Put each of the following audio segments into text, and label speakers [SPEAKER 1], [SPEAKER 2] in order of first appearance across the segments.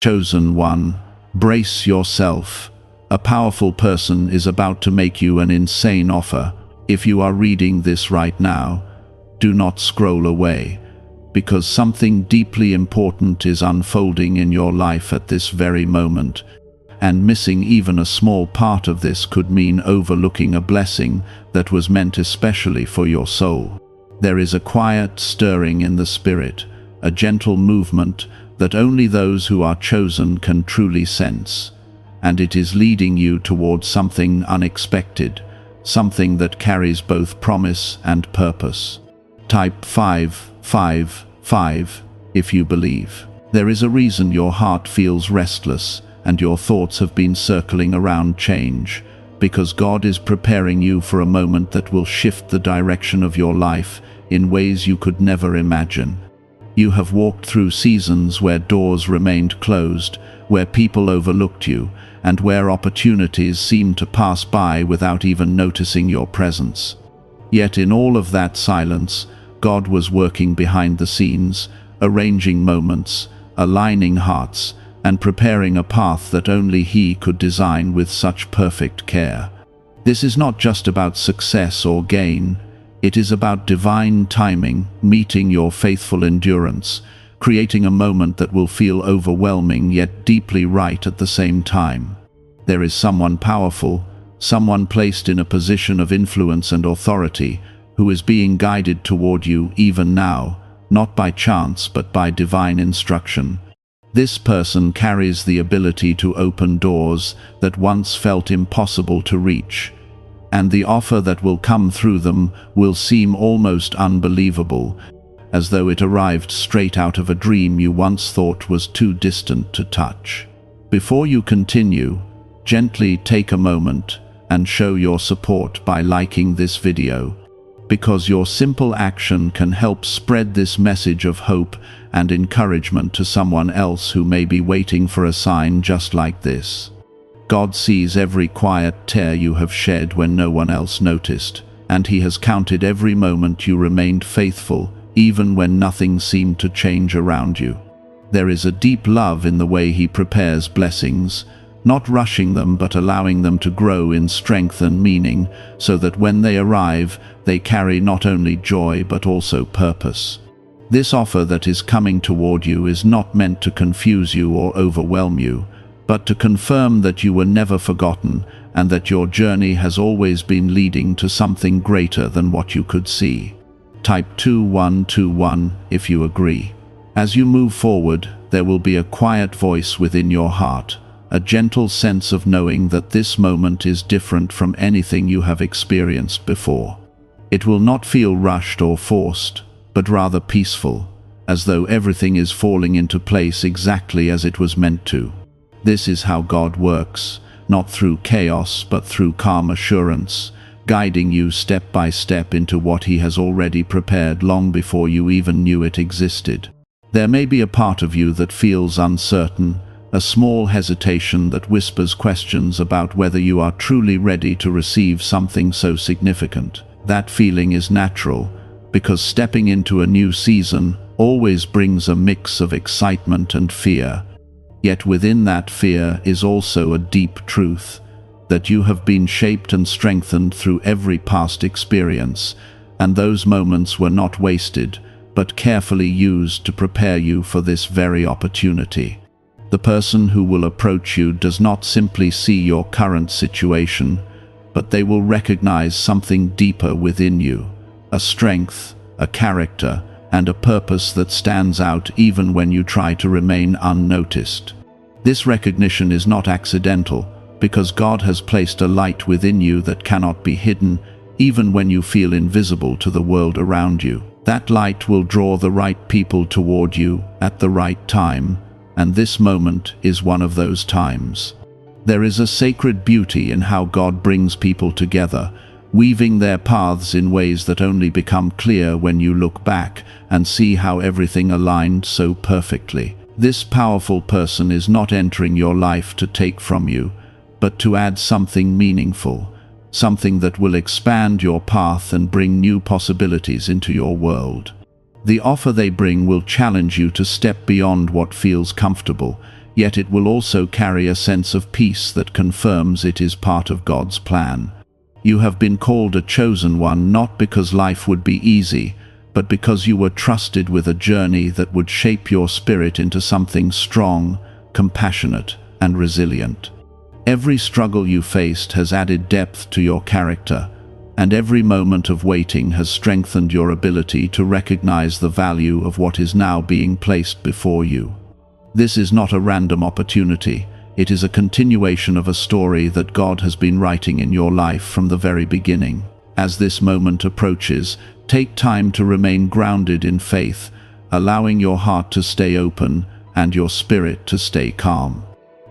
[SPEAKER 1] Chosen one, brace yourself. A powerful person is about to make you an insane offer. If you are reading this right now, do not scroll away, because something deeply important is unfolding in your life at this very moment, and missing even a small part of this could mean overlooking a blessing that was meant especially for your soul. There is a quiet stirring in the spirit, a gentle movement that only those who are chosen can truly sense, and it is leading you towards something unexpected, something that carries both promise and purpose. Type 555 if you believe. There is a reason your heart feels restless and your thoughts have been circling around change, because God is preparing you for a moment that will shift the direction of your life in ways you could never imagine. You have walked through seasons where doors remained closed, where people overlooked you, and where opportunities seemed to pass by without even noticing your presence. Yet in all of that silence, God was working behind the scenes, arranging moments, aligning hearts, and preparing a path that only He could design with such perfect care. This is not just about success or gain. It is about divine timing, meeting your faithful endurance, creating a moment that will feel overwhelming yet deeply right at the same time. There is someone powerful, someone placed in a position of influence and authority, who is being guided toward you even now, not by chance but by divine instruction. This person carries the ability to open doors that once felt impossible to reach, and the offer that will come through them will seem almost unbelievable, as though it arrived straight out of a dream you once thought was too distant to touch. Before you continue, gently take a moment and show your support by liking this video, because your simple action can help spread this message of hope and encouragement to someone else who may be waiting for a sign just like this. God sees every quiet tear you have shed when no one else noticed, and He has counted every moment you remained faithful, even when nothing seemed to change around you. There is a deep love in the way He prepares blessings, not rushing them but allowing them to grow in strength and meaning, so that when they arrive, they carry not only joy but also purpose. This offer that is coming toward you is not meant to confuse you or overwhelm you, but to confirm that you were never forgotten and that your journey has always been leading to something greater than what you could see. Type 2121 if you agree. As you move forward, there will be a quiet voice within your heart, a gentle sense of knowing that this moment is different from anything you have experienced before. It will not feel rushed or forced, but rather peaceful, as though everything is falling into place exactly as it was meant to. This is how God works, not through chaos but through calm assurance, guiding you step by step into what He has already prepared long before you even knew it existed. There may be a part of you that feels uncertain, a small hesitation that whispers questions about whether you are truly ready to receive something so significant. That feeling is natural, because stepping into a new season always brings a mix of excitement and fear. Yet within that fear is also a deep truth, that you have been shaped and strengthened through every past experience, and those moments were not wasted, but carefully used to prepare you for this very opportunity. The person who will approach you does not simply see your current situation, but they will recognize something deeper within you, a strength, a character, and a purpose that stands out even when you try to remain unnoticed. This recognition is not accidental, because God has placed a light within you that cannot be hidden, even when you feel invisible to the world around you. That light will draw the right people toward you at the right time, and this moment is one of those times. There is a sacred beauty in how God brings people together, weaving their paths in ways that only become clear when you look back and see how everything aligned so perfectly. This powerful person is not entering your life to take from you, but to add something meaningful, something that will expand your path and bring new possibilities into your world. The offer they bring will challenge you to step beyond what feels comfortable, yet it will also carry a sense of peace that confirms it is part of God's plan. You have been called a chosen one not because life would be easy, but because you were trusted with a journey that would shape your spirit into something strong, compassionate, and resilient. Every struggle you faced has added depth to your character, and every moment of waiting has strengthened your ability to recognize the value of what is now being placed before you. This is not a random opportunity. It is a continuation of a story that God has been writing in your life from the very beginning. As this moment approaches, take time to remain grounded in faith, allowing your heart to stay open and your spirit to stay calm.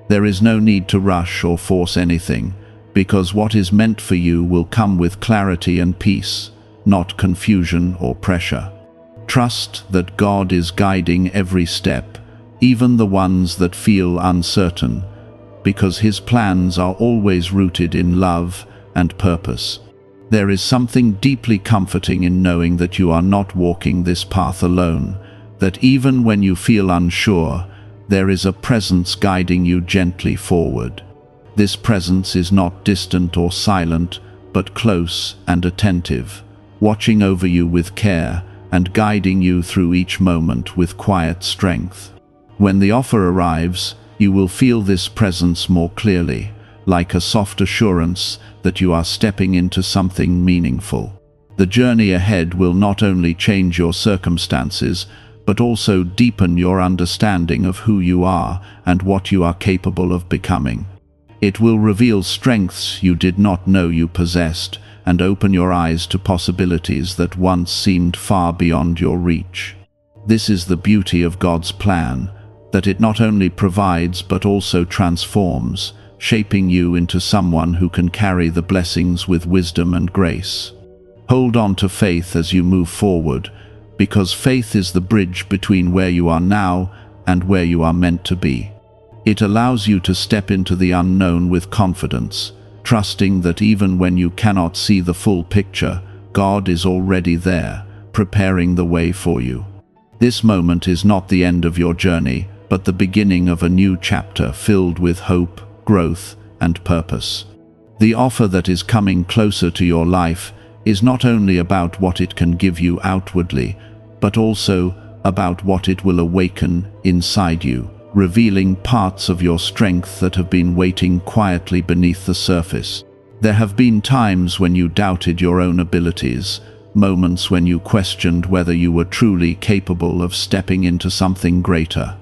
[SPEAKER 1] There is no need to rush or force anything, because what is meant for you will come with clarity and peace, not confusion or pressure. Trust that God is guiding every step, even the ones that feel uncertain, because His plans are always rooted in love and purpose. There is something deeply comforting in knowing that you are not walking this path alone, that even when you feel unsure, there is a presence guiding you gently forward. This presence is not distant or silent, but close and attentive, watching over you with care and guiding you through each moment with quiet strength. When the offer arrives, you will feel this presence more clearly, like a soft assurance that you are stepping into something meaningful. The journey ahead will not only change your circumstances, but also deepen your understanding of who you are and what you are capable of becoming. It will reveal strengths you did not know you possessed and open your eyes to possibilities that once seemed far beyond your reach. This is the beauty of God's plan, that it not only provides but also transforms, shaping you into someone who can carry the blessings with wisdom and grace. Hold on to faith as you move forward, because faith is the bridge between where you are now and where you are meant to be. It allows you to step into the unknown with confidence, trusting that even when you cannot see the full picture, God is already there, preparing the way for you. This moment is not the end of your journey, but the beginning of a new chapter filled with hope, growth, and purpose. The offer that is coming closer to your life is not only about what it can give you outwardly, but also about what it will awaken inside you, revealing parts of your strength that have been waiting quietly beneath the surface. There have been times when you doubted your own abilities, moments when you questioned whether you were truly capable of stepping into something greater.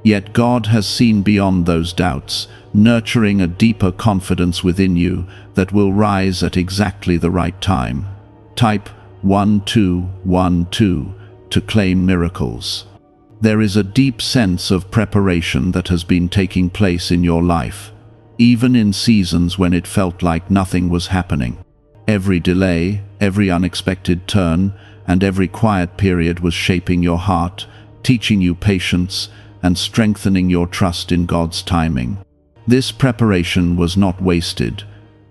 [SPEAKER 1] Yet God has seen beyond those doubts, nurturing a deeper confidence within you that will rise at exactly the right time. Type 1212 to claim miracles. There is a deep sense of preparation that has been taking place in your life, even in seasons when it felt like nothing was happening. Every delay, every unexpected turn, and every quiet period was shaping your heart, teaching you patience, and strengthening your trust in God's timing. This preparation was not wasted,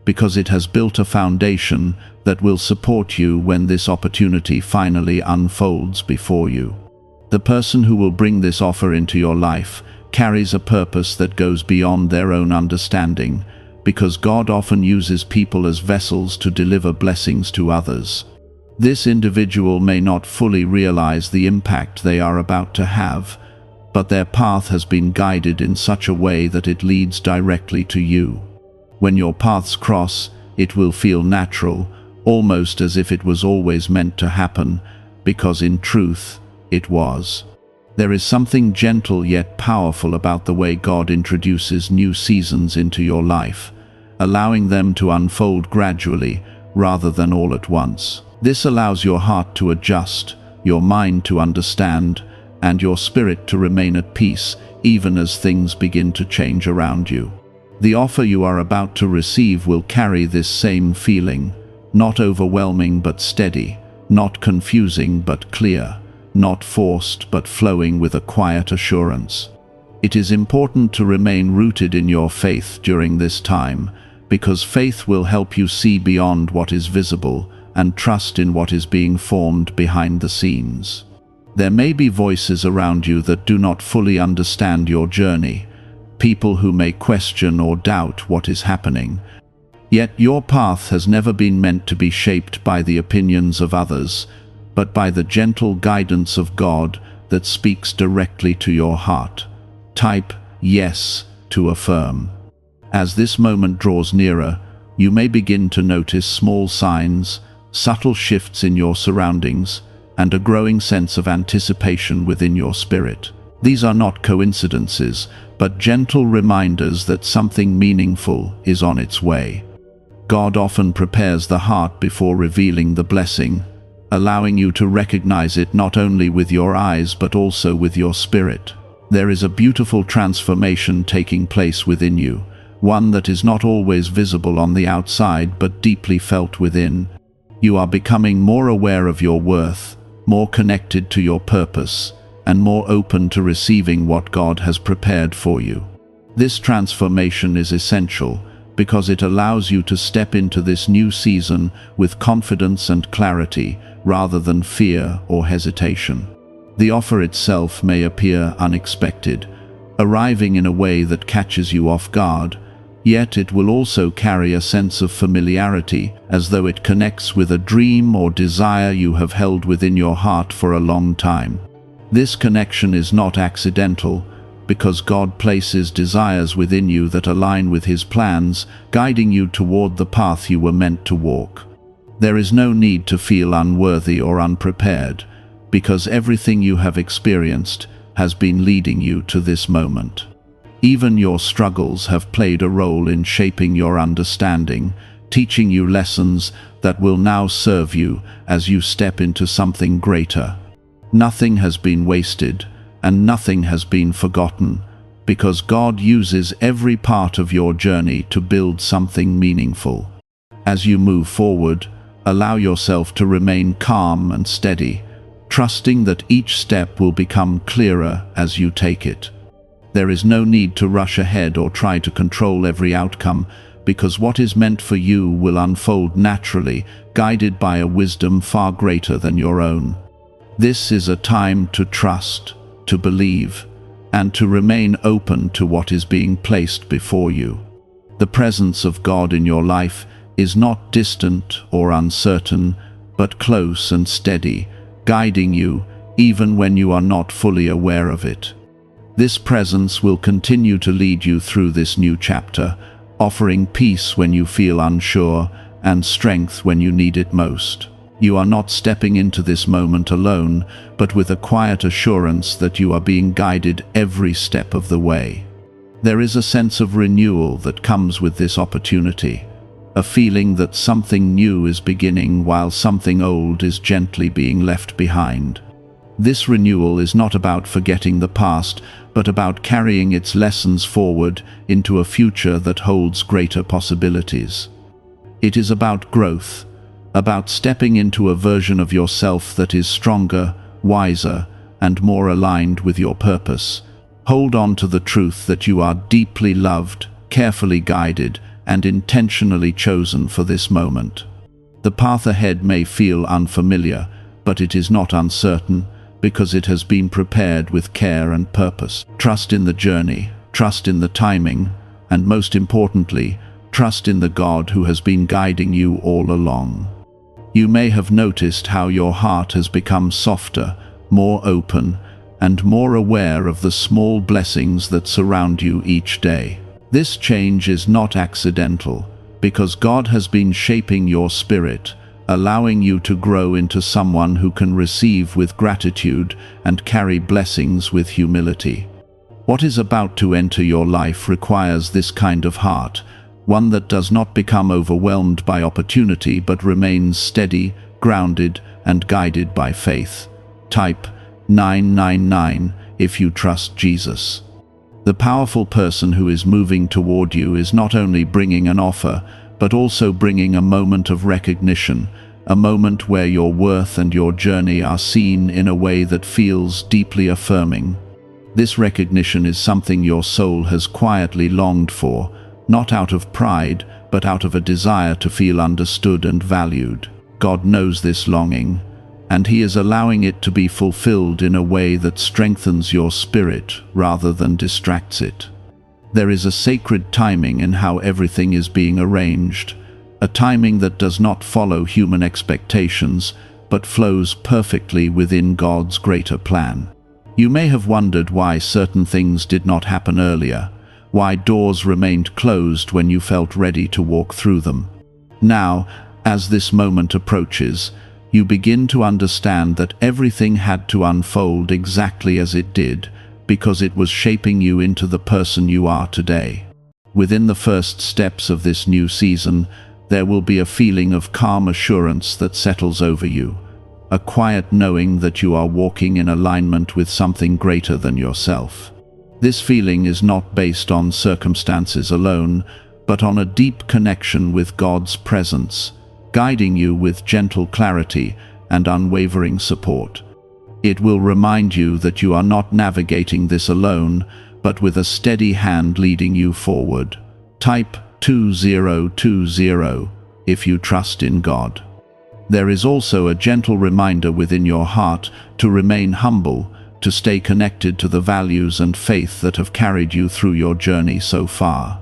[SPEAKER 1] because it has built a foundation that will support you when this opportunity finally unfolds before you. The person who will bring this offer into your life carries a purpose that goes beyond their own understanding, because God often uses people as vessels to deliver blessings to others. This individual may not fully realize the impact they are about to have, but their path has been guided in such a way that it leads directly to you. When your paths cross, it will feel natural, almost as if it was always meant to happen, because in truth, it was. There is something gentle yet powerful about the way God introduces new seasons into your life, allowing them to unfold gradually rather than all at once. This allows your heart to adjust, your mind to understand, and your spirit to remain at peace even as things begin to change around you. The offer you are about to receive will carry this same feeling, not overwhelming but steady, not confusing but clear, not forced but flowing with a quiet assurance. It is important to remain rooted in your faith during this time, because faith will help you see beyond what is visible and trust in what is being formed behind the scenes. There may be voices around you that do not fully understand your journey, people who may question or doubt what is happening. Yet your path has never been meant to be shaped by the opinions of others, but by the gentle guidance of God that speaks directly to your heart. Type yes to affirm. As this moment draws nearer, you may begin to notice small signs, subtle shifts in your surroundings, and a growing sense of anticipation within your spirit. These are not coincidences, but gentle reminders that something meaningful is on its way. God often prepares the heart before revealing the blessing, allowing you to recognize it not only with your eyes but also with your spirit. There is a beautiful transformation taking place within you, one that is not always visible on the outside but deeply felt within. You are becoming more aware of your worth, more connected to your purpose, and more open to receiving what God has prepared for you. This transformation is essential because it allows you to step into this new season with confidence and clarity rather than fear or hesitation. The offer itself may appear unexpected, arriving in a way that catches you off guard, yet it will also carry a sense of familiarity, as though it connects with a dream or desire you have held within your heart for a long time. This connection is not accidental, because God places desires within you that align with His plans, guiding you toward the path you were meant to walk. There is no need to feel unworthy or unprepared, because everything you have experienced has been leading you to this moment. Even your struggles have played a role in shaping your understanding, teaching you lessons that will now serve you as you step into something greater. Nothing has been wasted, and nothing has been forgotten, because God uses every part of your journey to build something meaningful. As you move forward, allow yourself to remain calm and steady, trusting that each step will become clearer as you take it. There is no need to rush ahead or try to control every outcome, because what is meant for you will unfold naturally, guided by a wisdom far greater than your own. This is a time to trust, to believe, and to remain open to what is being placed before you. The presence of God in your life is not distant or uncertain, but close and steady, guiding you even when you are not fully aware of it. This presence will continue to lead you through this new chapter, offering peace when you feel unsure and strength when you need it most. You are not stepping into this moment alone, but with a quiet assurance that you are being guided every step of the way. There is a sense of renewal that comes with this opportunity, a feeling that something new is beginning while something old is gently being left behind. This renewal is not about forgetting the past, but about carrying its lessons forward into a future that holds greater possibilities. It is about growth, about stepping into a version of yourself that is stronger, wiser, and more aligned with your purpose. Hold on to the truth that you are deeply loved, carefully guided, and intentionally chosen for this moment. The path ahead may feel unfamiliar, but it is not uncertain, because it has been prepared with care and purpose. Trust in the journey, trust in the timing, and most importantly, trust in the God who has been guiding you all along. You may have noticed how your heart has become softer, more open, and more aware of the small blessings that surround you each day. This change is not accidental, because God has been shaping your spirit, allowing you to grow into someone who can receive with gratitude and carry blessings with humility. What is about to enter your life requires this kind of heart, one that does not become overwhelmed by opportunity but remains steady, grounded, and guided by faith. Type 999 if you trust Jesus. The powerful person who is moving toward you is not only bringing an offer, but also bringing a moment of recognition, a moment where your worth and your journey are seen in a way that feels deeply affirming. This recognition is something your soul has quietly longed for, not out of pride, but out of a desire to feel understood and valued. God knows this longing, and He is allowing it to be fulfilled in a way that strengthens your spirit rather than distracts it. There is a sacred timing in how everything is being arranged, a timing that does not follow human expectations, but flows perfectly within God's greater plan. You may have wondered why certain things did not happen earlier, why doors remained closed when you felt ready to walk through them. Now, as this moment approaches, you begin to understand that everything had to unfold exactly as it did, because it was shaping you into the person you are today. Within the first steps of this new season, there will be a feeling of calm assurance that settles over you, a quiet knowing that you are walking in alignment with something greater than yourself. This feeling is not based on circumstances alone, but on a deep connection with God's presence, guiding you with gentle clarity and unwavering support. It will remind you that you are not navigating this alone, but with a steady hand leading you forward. Type 2020 if you trust in God. There is also a gentle reminder within your heart to remain humble, to stay connected to the values and faith that have carried you through your journey so far.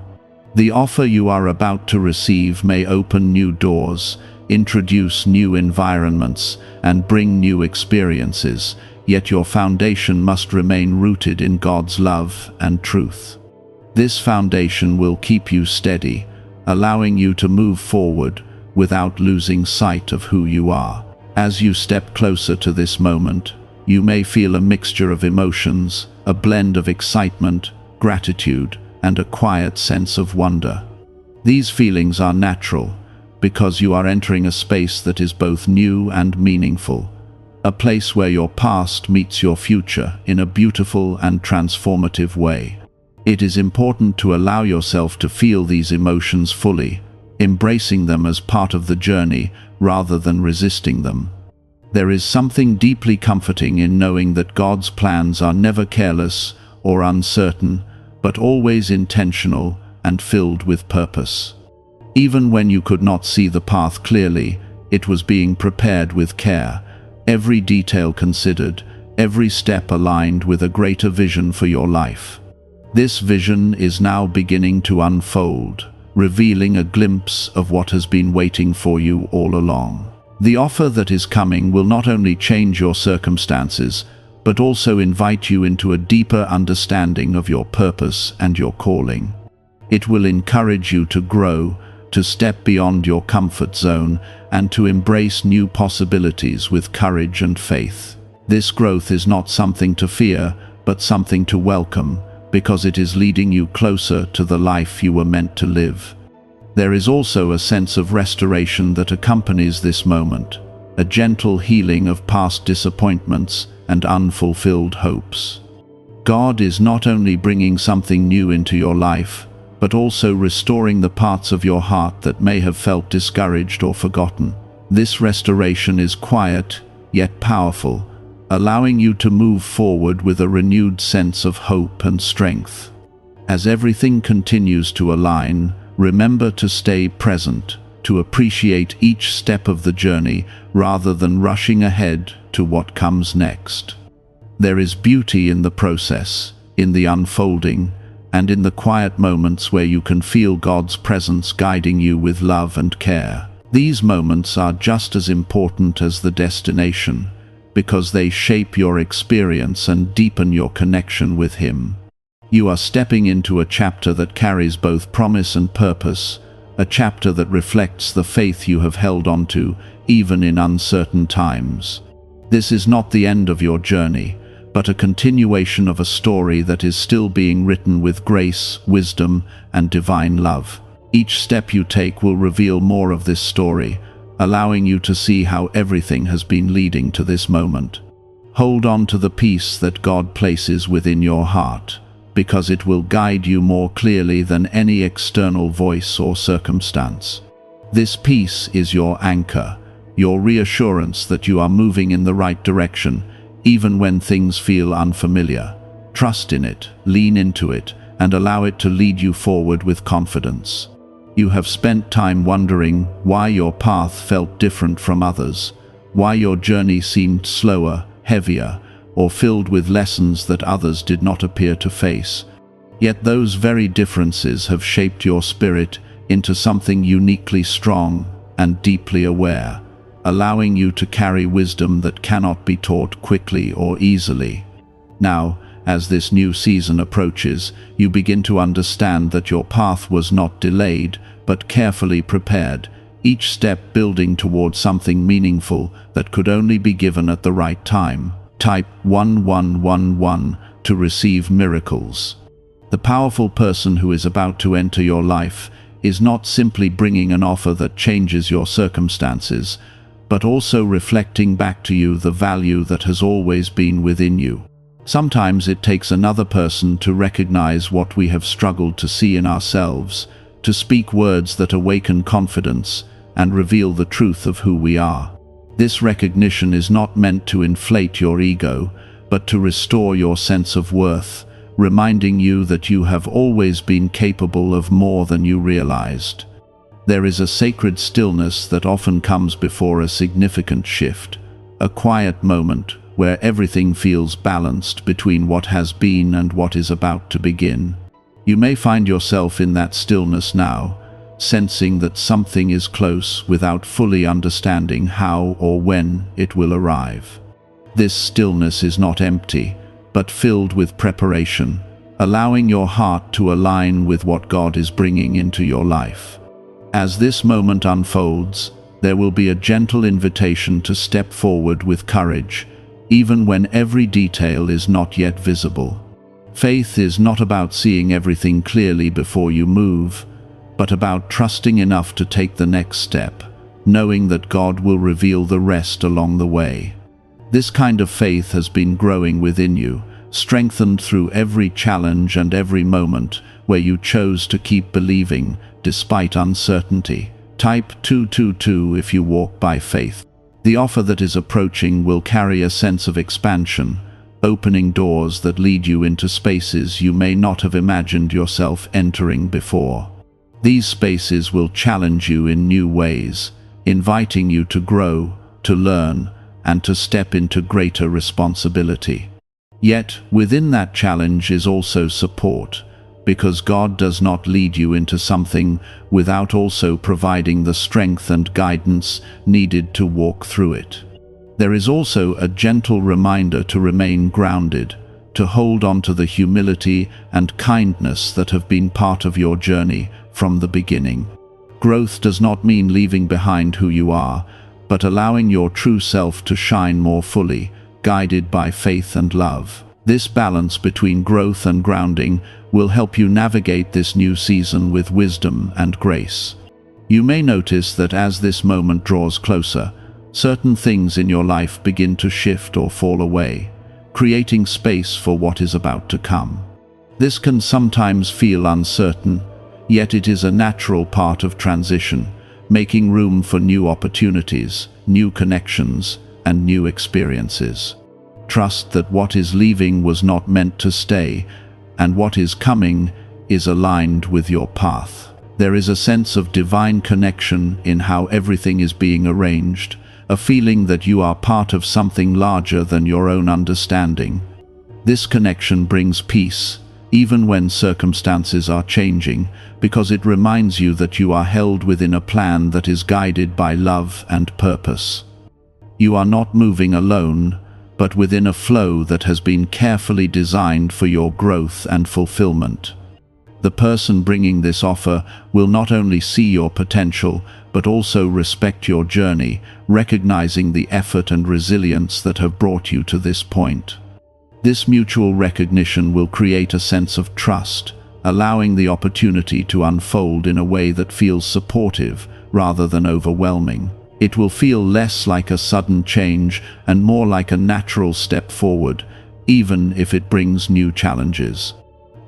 [SPEAKER 1] The offer you are about to receive may open new doors, introduce new environments, and bring new experiences, yet your foundation must remain rooted in God's love and truth. This foundation will keep you steady, allowing you to move forward without losing sight of who you are. As you step closer to this moment, you may feel a mixture of emotions, a blend of excitement, gratitude, and a quiet sense of wonder. These feelings are natural, because you are entering a space that is both new and meaningful, a place where your past meets your future in a beautiful and transformative way. It is important to allow yourself to feel these emotions fully, embracing them as part of the journey rather than resisting them. There is something deeply comforting in knowing that God's plans are never careless or uncertain, but always intentional and filled with purpose. Even when you could not see the path clearly, it was being prepared with care, every detail considered, every step aligned with a greater vision for your life. This vision is now beginning to unfold, revealing a glimpse of what has been waiting for you all along. The offer that is coming will not only change your circumstances, but also invite you into a deeper understanding of your purpose and your calling. It will encourage you to grow, to step beyond your comfort zone, and to embrace new possibilities with courage and faith. This growth is not something to fear, but something to welcome, because it is leading you closer to the life you were meant to live. There is also a sense of restoration that accompanies this moment, a gentle healing of past disappointments and unfulfilled hopes. God is not only bringing something new into your life, but also restoring the parts of your heart that may have felt discouraged or forgotten. This restoration is quiet, yet powerful, allowing you to move forward with a renewed sense of hope and strength. As everything continues to align, remember to stay present, to appreciate each step of the journey rather than rushing ahead to what comes next. There is beauty in the process, in the unfolding, and in the quiet moments where you can feel God's presence guiding you with love and care. These moments are just as important as the destination, because they shape your experience and deepen your connection with Him. You are stepping into a chapter that carries both promise and purpose, a chapter that reflects the faith you have held onto, even in uncertain times. This is not the end of your journey, but a continuation of a story that is still being written with grace, wisdom, and divine love. Each step you take will reveal more of this story, allowing you to see how everything has been leading to this moment. Hold on to the peace that God places within your heart, because it will guide you more clearly than any external voice or circumstance. This peace is your anchor, your reassurance that you are moving in the right direction, even when things feel unfamiliar. Trust in it, lean into it, and allow it to lead you forward with confidence. You have spent time wondering why your path felt different from others, why your journey seemed slower, heavier, or filled with lessons that others did not appear to face. Yet those very differences have shaped your spirit into something uniquely strong and deeply aware, allowing you to carry wisdom that cannot be taught quickly or easily. Now, as this new season approaches, you begin to understand that your path was not delayed, but carefully prepared, each step building toward something meaningful that could only be given at the right time. Type 1111 to receive miracles. The powerful person who is about to enter your life is not simply bringing an offer that changes your circumstances, but also reflecting back to you the value that has always been within you. Sometimes it takes another person to recognize what we have struggled to see in ourselves, to speak words that awaken confidence and reveal the truth of who we are. This recognition is not meant to inflate your ego, but to restore your sense of worth, reminding you that you have always been capable of more than you realized. There is a sacred stillness that often comes before a significant shift, a quiet moment where everything feels balanced between what has been and what is about to begin. You may find yourself in that stillness now, sensing that something is close without fully understanding how or when it will arrive. This stillness is not empty, but filled with preparation, allowing your heart to align with what God is bringing into your life. As this moment unfolds, there will be a gentle invitation to step forward with courage, even when every detail is not yet visible. Faith is not about seeing everything clearly before you move, but about trusting enough to take the next step, knowing that God will reveal the rest along the way. This kind of faith has been growing within you, strengthened through every challenge and every moment where you chose to keep believing despite uncertainty. Type 222 if you walk by faith. The offer that is approaching will carry a sense of expansion, opening doors that lead you into spaces you may not have imagined yourself entering before. These spaces will challenge you in new ways, inviting you to grow, to learn, and to step into greater responsibility. Yet, within that challenge is also support, because God does not lead you into something without also providing the strength and guidance needed to walk through it. There is also a gentle reminder to remain grounded, to hold on to the humility and kindness that have been part of your journey from the beginning. Growth does not mean leaving behind who you are, but allowing your true self to shine more fully, guided by faith and love. This balance between growth and grounding will help you navigate this new season with wisdom and grace. You may notice that as this moment draws closer, certain things in your life begin to shift or fall away, creating space for what is about to come. This can sometimes feel uncertain, yet it is a natural part of transition, making room for new opportunities, new connections, and new experiences. Trust that what is leaving was not meant to stay, and what is coming is aligned with your path. There is a sense of divine connection in how everything is being arranged, a feeling that you are part of something larger than your own understanding. This connection brings peace, even when circumstances are changing, because it reminds you that you are held within a plan that is guided by love and purpose. You are not moving alone, but within a flow that has been carefully designed for your growth and fulfillment. The person bringing this offer will not only see your potential, but also respect your journey, recognizing the effort and resilience that have brought you to this point. This mutual recognition will create a sense of trust, allowing the opportunity to unfold in a way that feels supportive rather than overwhelming. It will feel less like a sudden change and more like a natural step forward, even if it brings new challenges.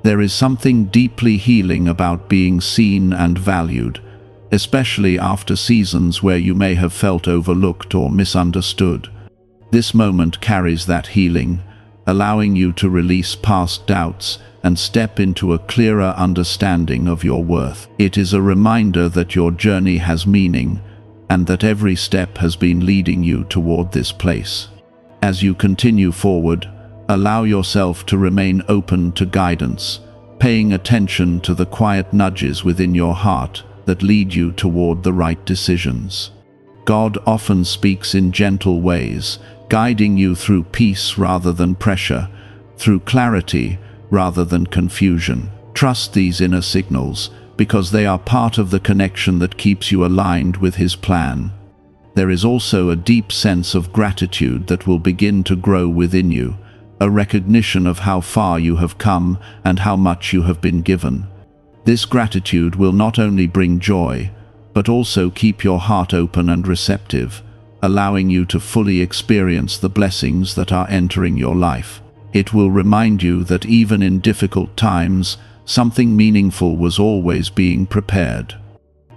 [SPEAKER 1] There is something deeply healing about being seen and valued, especially after seasons where you may have felt overlooked or misunderstood. This moment carries that healing, allowing you to release past doubts and step into a clearer understanding of your worth. It is a reminder that your journey has meaning, and that every step has been leading you toward this place. As you continue forward, allow yourself to remain open to guidance, paying attention to the quiet nudges within your heart that lead you toward the right decisions. God often speaks in gentle ways, guiding you through peace rather than pressure, through clarity rather than confusion. Trust these inner signals, because they are part of the connection that keeps you aligned with His plan. There is also a deep sense of gratitude that will begin to grow within you, a recognition of how far you have come and how much you have been given. This gratitude will not only bring joy, but also keep your heart open and receptive, allowing you to fully experience the blessings that are entering your life. It will remind you that even in difficult times, something meaningful was always being prepared.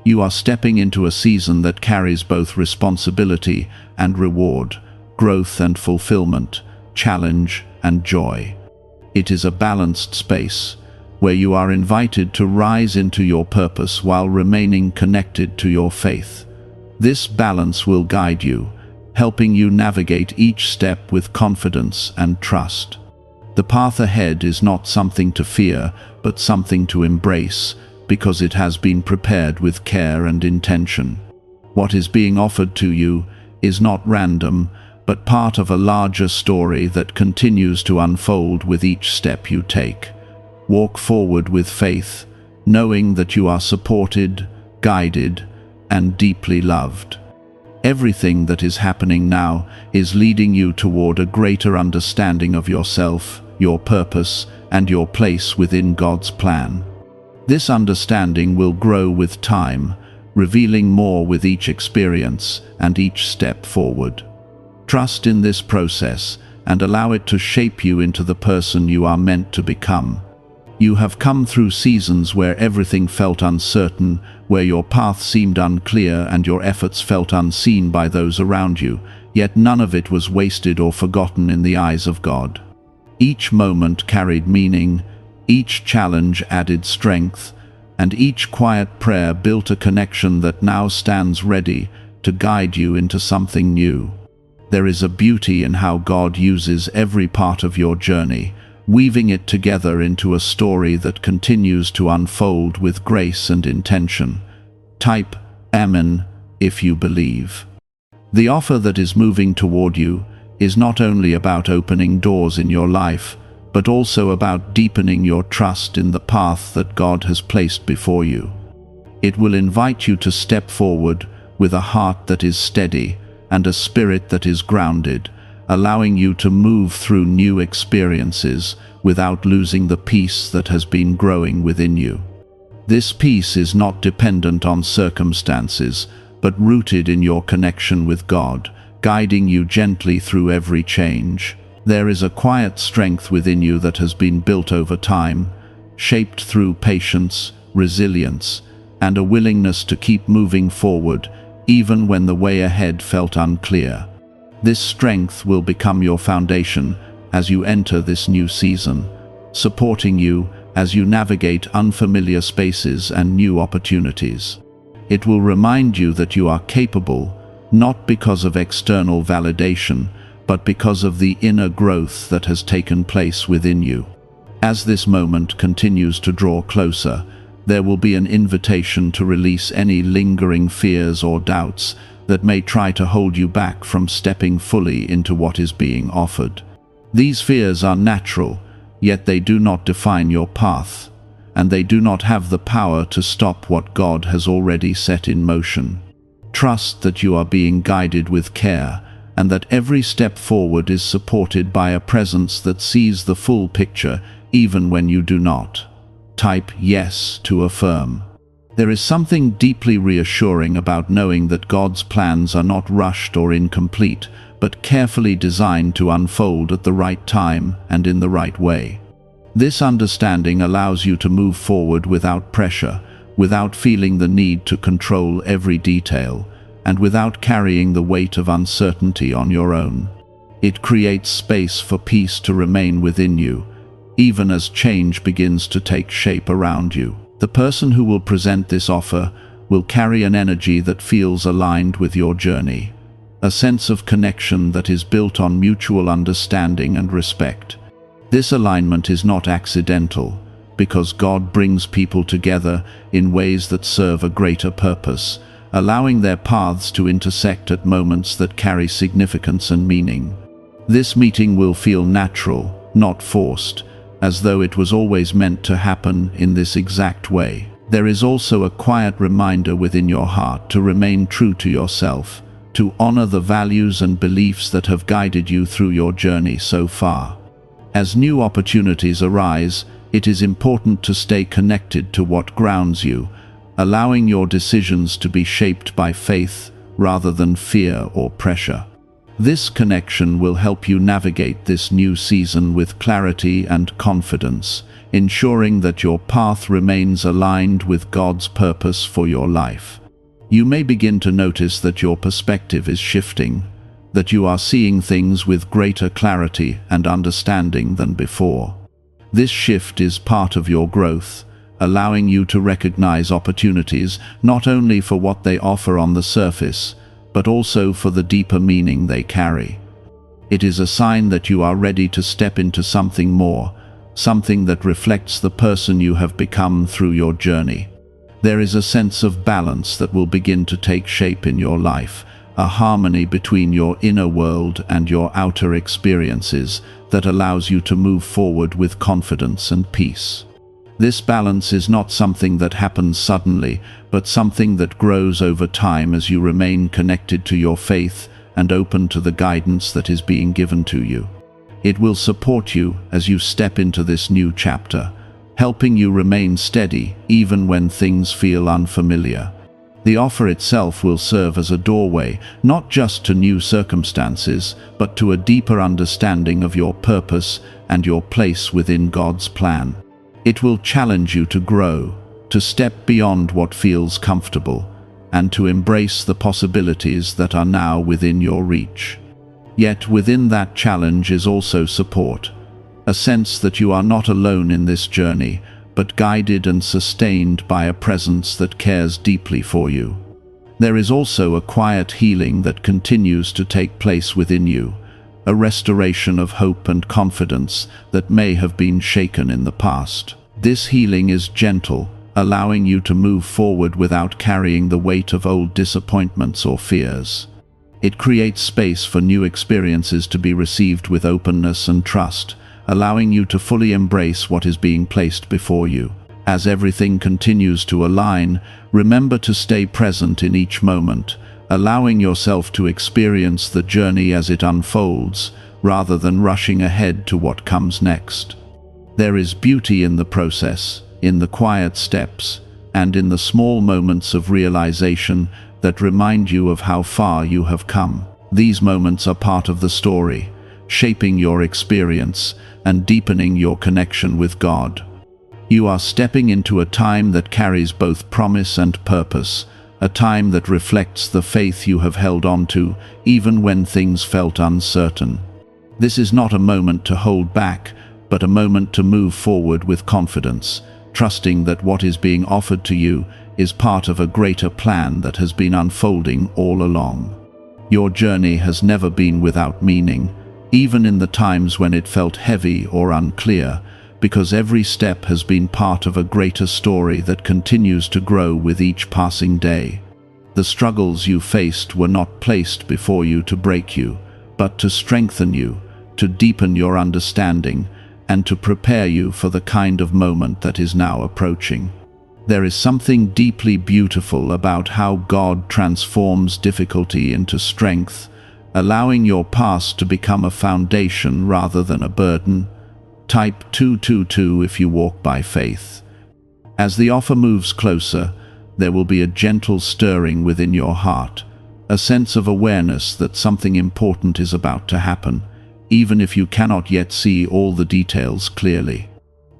[SPEAKER 1] You are stepping into a season that carries both responsibility and reward, growth and fulfillment, challenge and joy. It is a balanced space, where you are invited to rise into your purpose while remaining connected to your faith. This balance will guide you, helping you navigate each step with confidence and trust. The path ahead is not something to fear, but something to embrace, because it has been prepared with care and intention. What is being offered to you is not random, but part of a larger story that continues to unfold with each step you take. Walk forward with faith, knowing that you are supported, guided, and deeply loved. Everything that is happening now is leading you toward a greater understanding of yourself, your purpose, and your place within God's plan. This understanding will grow with time, revealing more with each experience and each step forward. Trust in this process and allow it to shape you into the person you are meant to become. You have come through seasons where everything felt uncertain, where your path seemed unclear and your efforts felt unseen by those around you, yet none of it was wasted or forgotten in the eyes of God. Each moment carried meaning, each challenge added strength, and each quiet prayer built a connection that now stands ready to guide you into something new. There is a beauty in how God uses every part of your journey, weaving it together into a story that continues to unfold with grace and intention. Type Amen if you believe. The offer that is moving toward you is not only about opening doors in your life, but also about deepening your trust in the path that God has placed before you. It will invite you to step forward with a heart that is steady and a spirit that is grounded, allowing you to move through new experiences without losing the peace that has been growing within you. This peace is not dependent on circumstances, but rooted in your connection with God, guiding you gently through every change. There is a quiet strength within you that has been built over time, shaped through patience, resilience, and a willingness to keep moving forward, even when the way ahead felt unclear. This strength will become your foundation as you enter this new season, supporting you as you navigate unfamiliar spaces and new opportunities. It will remind you that you are capable, not because of external validation, but because of the inner growth that has taken place within you. As this moment continues to draw closer, there will be an invitation to release any lingering fears or doubts that may try to hold you back from stepping fully into what is being offered. These fears are natural, yet they do not define your path, and they do not have the power to stop what God has already set in motion. Trust that you are being guided with care, and that every step forward is supported by a presence that sees the full picture, even when you do not. Type yes to affirm. There is something deeply reassuring about knowing that God's plans are not rushed or incomplete, but carefully designed to unfold at the right time and in the right way. This understanding allows you to move forward without pressure, without feeling the need to control every detail, and without carrying the weight of uncertainty on your own. It creates space for peace to remain within you, even as change begins to take shape around you. The person who will present this offer will carry an energy that feels aligned with your journey, a sense of connection that is built on mutual understanding and respect. This alignment is not accidental, because God brings people together in ways that serve a greater purpose, allowing their paths to intersect at moments that carry significance and meaning. This meeting will feel natural, not forced, as though it was always meant to happen in this exact way. There is also a quiet reminder within your heart to remain true to yourself, to honor the values and beliefs that have guided you through your journey so far. As new opportunities arise, it is important to stay connected to what grounds you, allowing your decisions to be shaped by faith rather than fear or pressure. This connection will help you navigate this new season with clarity and confidence, ensuring that your path remains aligned with God's purpose for your life. You may begin to notice that your perspective is shifting, that you are seeing things with greater clarity and understanding than before. This shift is part of your growth, allowing you to recognize opportunities not only for what they offer on the surface, but also for the deeper meaning they carry. It is a sign that you are ready to step into something more, something that reflects the person you have become through your journey. There is a sense of balance that will begin to take shape in your life, a harmony between your inner world and your outer experiences that allows you to move forward with confidence and peace. This balance is not something that happens suddenly, but something that grows over time as you remain connected to your faith and open to the guidance that is being given to you. It will support you as you step into this new chapter, helping you remain steady even when things feel unfamiliar. The offer itself will serve as a doorway, not just to new circumstances, but to a deeper understanding of your purpose and your place within God's plan. It will challenge you to grow, to step beyond what feels comfortable, and to embrace the possibilities that are now within your reach. Yet within that challenge is also support, a sense that you are not alone in this journey, but guided and sustained by a presence that cares deeply for you. There is also a quiet healing that continues to take place within you, a restoration of hope and confidence that may have been shaken in the past. This healing is gentle, allowing you to move forward without carrying the weight of old disappointments or fears. It creates space for new experiences to be received with openness and trust, allowing you to fully embrace what is being placed before you. As everything continues to align, remember to stay present in each moment, allowing yourself to experience the journey as it unfolds, rather than rushing ahead to what comes next. There is beauty in the process, in the quiet steps, and in the small moments of realization that remind you of how far you have come. These moments are part of the story, shaping your experience and deepening your connection with God. You are stepping into a time that carries both promise and purpose, a time that reflects the faith you have held on to, even when things felt uncertain. This is not a moment to hold back, but a moment to move forward with confidence, trusting that what is being offered to you is part of a greater plan that has been unfolding all along. Your journey has never been without meaning, even in the times when it felt heavy or unclear, because every step has been part of a greater story that continues to grow with each passing day. The struggles you faced were not placed before you to break you, but to strengthen you, to deepen your understanding, and to prepare you for the kind of moment that is now approaching. There is something deeply beautiful about how God transforms difficulty into strength, allowing your past to become a foundation rather than a burden. Type 222 if you walk by faith. As the offer moves closer, there will be a gentle stirring within your heart, a sense of awareness that something important is about to happen, even if you cannot yet see all the details clearly.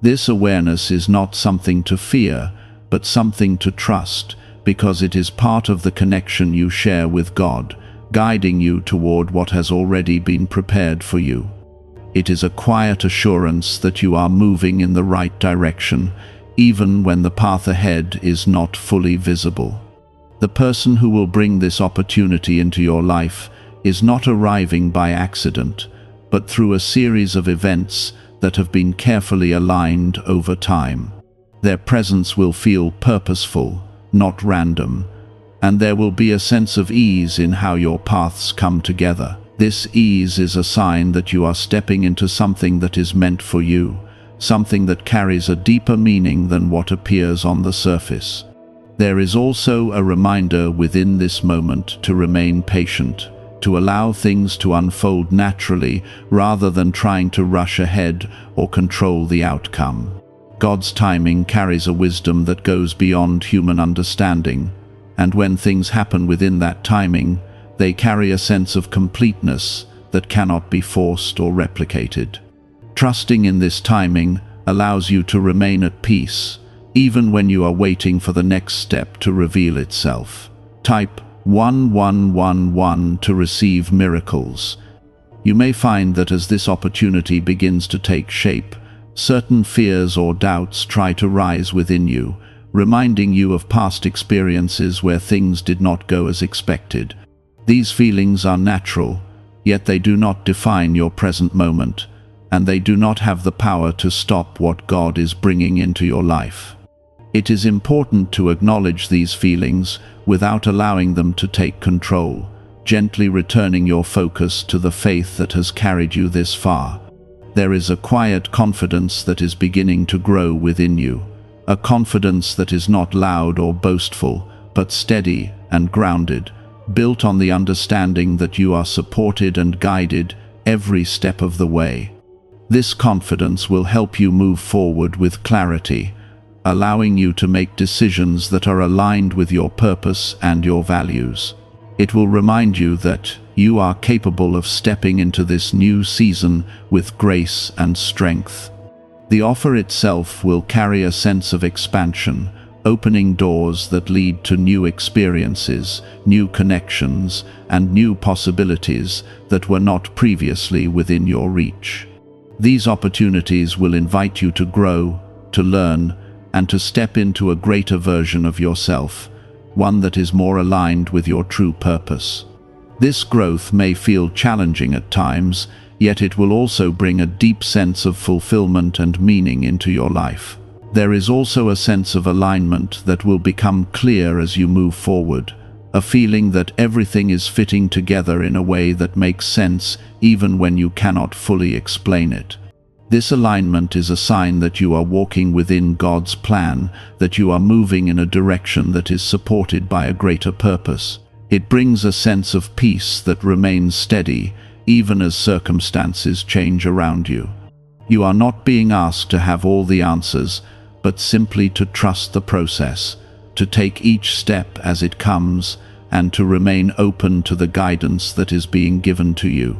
[SPEAKER 1] This awareness is not something to fear, but something to trust, because it is part of the connection you share with God, guiding you toward what has already been prepared for you. It is a quiet assurance that you are moving in the right direction, even when the path ahead is not fully visible. The person who will bring this opportunity into your life is not arriving by accident, but through a series of events that have been carefully aligned over time. Their presence will feel purposeful, not random, and there will be a sense of ease in how your paths come together. This ease is a sign that you are stepping into something that is meant for you, something that carries a deeper meaning than what appears on the surface. There is also a reminder within this moment to remain patient, to allow things to unfold naturally rather than trying to rush ahead or control the outcome. God's timing carries a wisdom that goes beyond human understanding, and when things happen within that timing, they carry a sense of completeness that cannot be forced or replicated. Trusting in this timing allows you to remain at peace, even when you are waiting for the next step to reveal itself. Type 1111 to receive miracles. You may find that as this opportunity begins to take shape, certain fears or doubts try to rise within you, reminding you of past experiences where things did not go as expected. These feelings are natural, yet they do not define your present moment, and they do not have the power to stop what God is bringing into your life. It is important to acknowledge these feelings without allowing them to take control, gently returning your focus to the faith that has carried you this far. There is a quiet confidence that is beginning to grow within you, a confidence that is not loud or boastful, but steady and grounded, built on the understanding that you are supported and guided every step of the way. This confidence will help you move forward with clarity, allowing you to make decisions that are aligned with your purpose and your values. It will remind you that you are capable of stepping into this new season with grace and strength. The offer itself will carry a sense of expansion, opening doors that lead to new experiences, new connections, and new possibilities that were not previously within your reach. These opportunities will invite you to grow, to learn, and to step into a greater version of yourself, one that is more aligned with your true purpose. This growth may feel challenging at times, yet it will also bring a deep sense of fulfillment and meaning into your life. There is also a sense of alignment that will become clear as you move forward, a feeling that everything is fitting together in a way that makes sense even when you cannot fully explain it. This alignment is a sign that you are walking within God's plan, that you are moving in a direction that is supported by a greater purpose. It brings a sense of peace that remains steady, even as circumstances change around you. You are not being asked to have all the answers, but simply to trust the process, to take each step as it comes, and to remain open to the guidance that is being given to you.